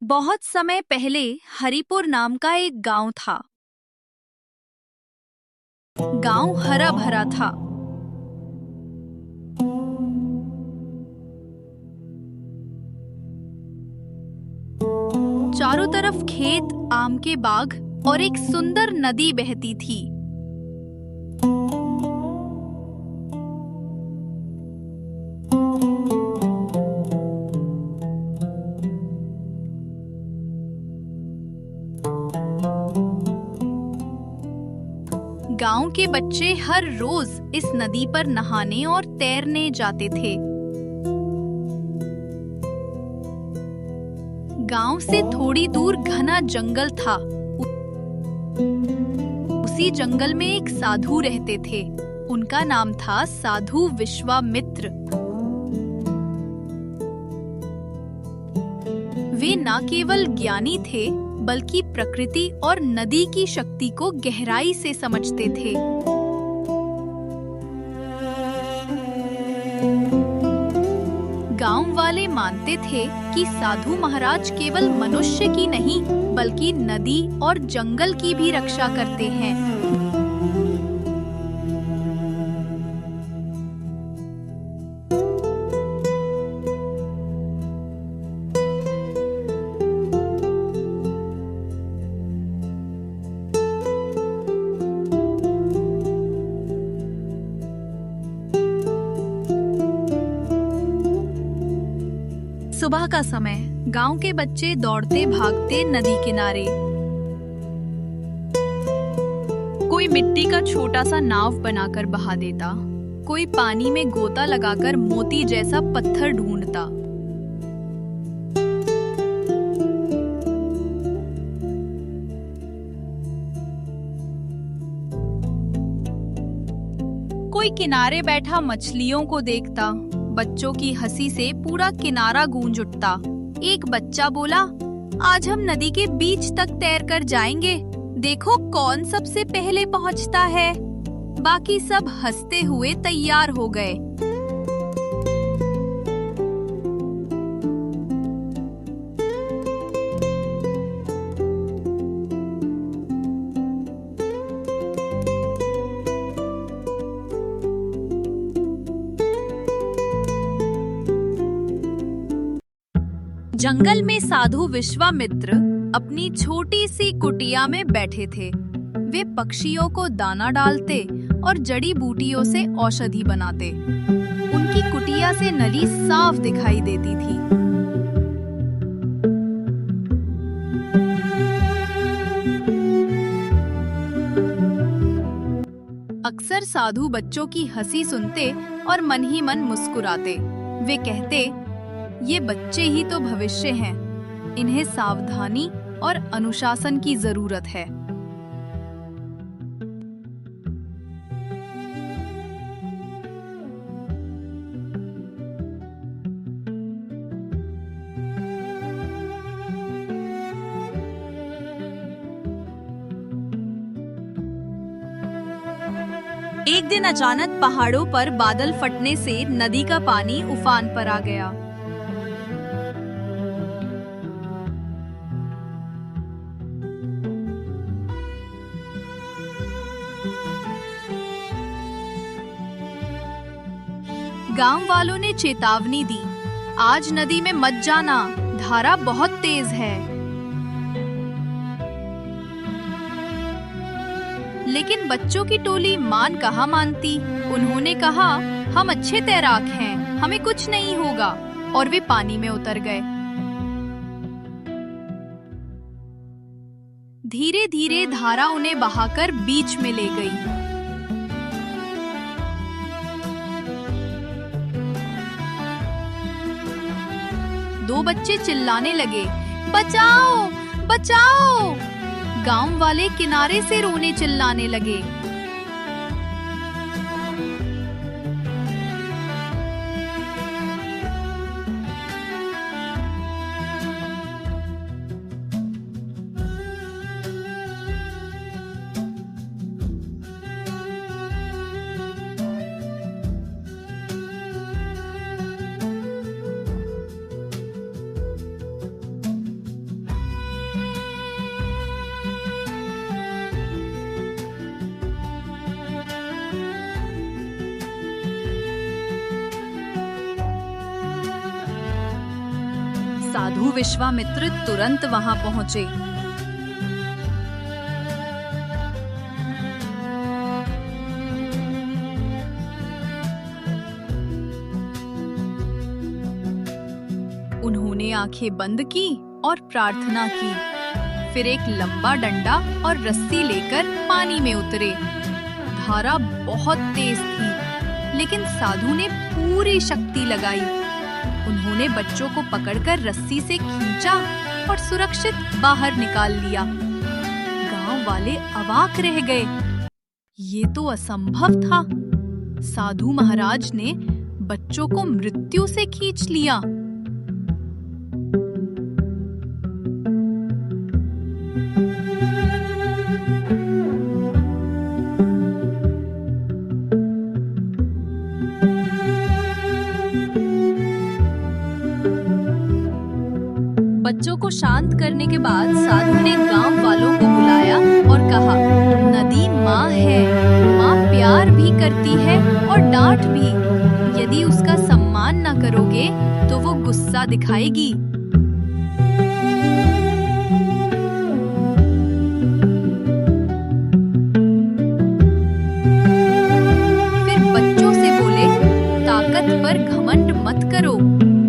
बहुत समय पहले हरिपुर नाम का एक गांव था। गांव हरा भरा था। चारों तरफ खेत, आम के बाग और एक सुंदर नदी बहती थी। गांव के बच्चे हर रोज इस नदी पर नहाने और तैरने जाते थे। गांव से थोड़ी दूर घना जंगल था। उसी जंगल में एक साधु रहते थे। उनका नाम था साधु विश्वामित्र। वे न केवल ज्ञानी थे, बल्कि प्रकृति और नदी की शक्ति को गहराई से समझते थे। गांव वाले मानते थे कि साधु महाराज केवल मनुष्य की नहीं, बल्कि नदी और जंगल की भी रक्षा करते हैं। सुबह का समय, गांव के बच्चे दौड़ते भागते नदी किनारे। कोई मिट्टी का छोटा सा नाव बनाकर बहा देता, कोई पानी में गोता लगाकर मोती जैसा पत्थर ढूंढता। कोई किनारे बैठा मछलियों को देखता। बच्चों की हंसी से पूरा किनारा गूंज उठता। एक बच्चा बोला, आज हम नदी के बीच तक तैर कर जाएंगे। देखो कौन सबसे पहले पहुंचता है। बाकी सब हंसते हुए तैयार हो गए। जंगल में साधु विश्वामित्र अपनी छोटी सी कुटिया में बैठे थे। वे पक्षियों को दाना डालते और जड़ी बूटियों से औषधि बनाते। उनकी कुटिया से नदी साफ दिखाई देती थी। अक्सर साधु बच्चों की हंसी सुनते और मन ही मन मुस्कुराते। वे कहते, ये बच्चे ही तो भविष्य हैं। इन्हें सावधानी और अनुशासन की जरूरत है। एक दिन अचानक पहाड़ों पर बादल फटने से नदी का पानी उफान पर आ गया। गांव वालों ने चेतावनी दी, आज नदी में मत जाना, धारा बहुत तेज है। लेकिन बच्चों की टोली मान कहाँ मानती। उन्होंने कहा, हम अच्छे तैराक हैं, हमें कुछ नहीं होगा, और वे पानी में उतर गए। धीरे धीरे धारा उन्हें बहाकर बीच में ले गई। दो बच्चे चिल्लाने लगे, बचाओ बचाओ। गांव वाले किनारे से रोने चिल्लाने लगे। साधु विश्वामित्र तुरंत वहां पहुंचे। उन्होंने आंखें बंद की और प्रार्थना की। फिर एक लंबा डंडा और रस्सी लेकर पानी में उतरे। धारा बहुत तेज थी, लेकिन साधु ने पूरी शक्ति लगाई। उन्होंने बच्चों को पकड़कर रस्सी से खींचा और सुरक्षित बाहर निकाल लिया। गांव वाले अवाक रह गए। ये तो असंभव था। साधु महाराज ने बच्चों को मृत्यु से खींच लिया। बच्चों को शांत करने के बाद साधु ने गांव वालों को बुलाया और कहा, नदी माँ है, माँ प्यार भी करती है और डांट भी। यदि उसका सम्मान न करोगे तो वो गुस्सा दिखाएगी। फिर बच्चों से बोले, ताकत पर घमंड मत करो।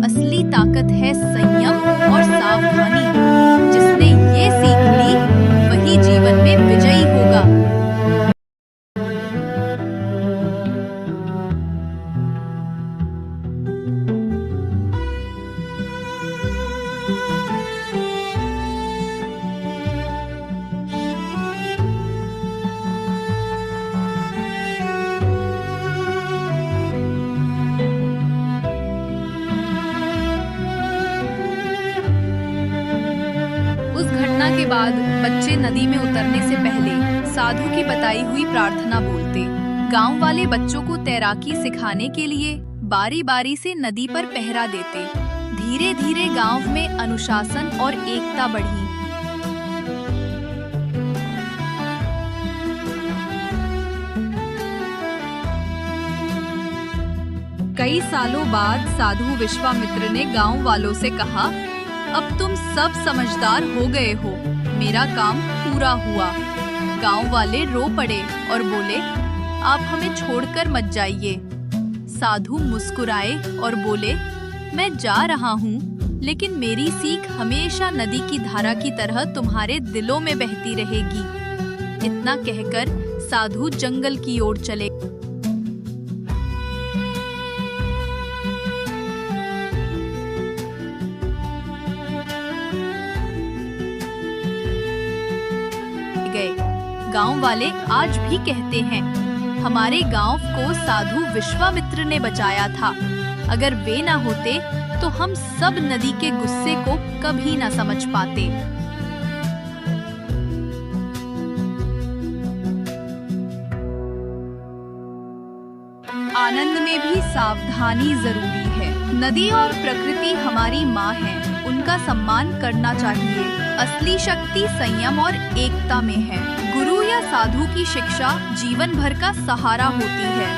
असली ताकत है संयम और सावधानी। जिसने ये सीख ली वही जीवन में विजयी होगा। के बाद बच्चे नदी में उतरने से पहले साधु की बताई हुई प्रार्थना बोलते। गांव वाले बच्चों को तैराकी सिखाने के लिए बारी बारी से नदी पर पहरा देते। धीरे धीरे गांव में अनुशासन और एकता बढ़ी। कई सालों बाद साधु विश्वामित्र ने गांव वालों से कहा, अब तुम सब समझदार हो गए हो, मेरा काम पूरा हुआ। गांव वाले रो पड़े और बोले, आप हमें छोड़कर मत जाइए। साधु मुस्कुराए और बोले, मैं जा रहा हूँ, लेकिन मेरी सीख हमेशा नदी की धारा की तरह तुम्हारे दिलों में बहती रहेगी। इतना कहकर साधु जंगल की ओर चले गए। गांव वाले आज भी कहते हैं, हमारे गांव को साधु विश्वामित्र ने बचाया था। अगर वे ना होते तो हम सब नदी के गुस्से को कभी ना समझ पाते। आनंद में भी सावधानी जरूरी है। नदी और प्रकृति हमारी माँ है, उनका सम्मान करना चाहिए। असली शक्ति संयम और एकता में है। गुरु या साधु की शिक्षा जीवन भर का सहारा होती है।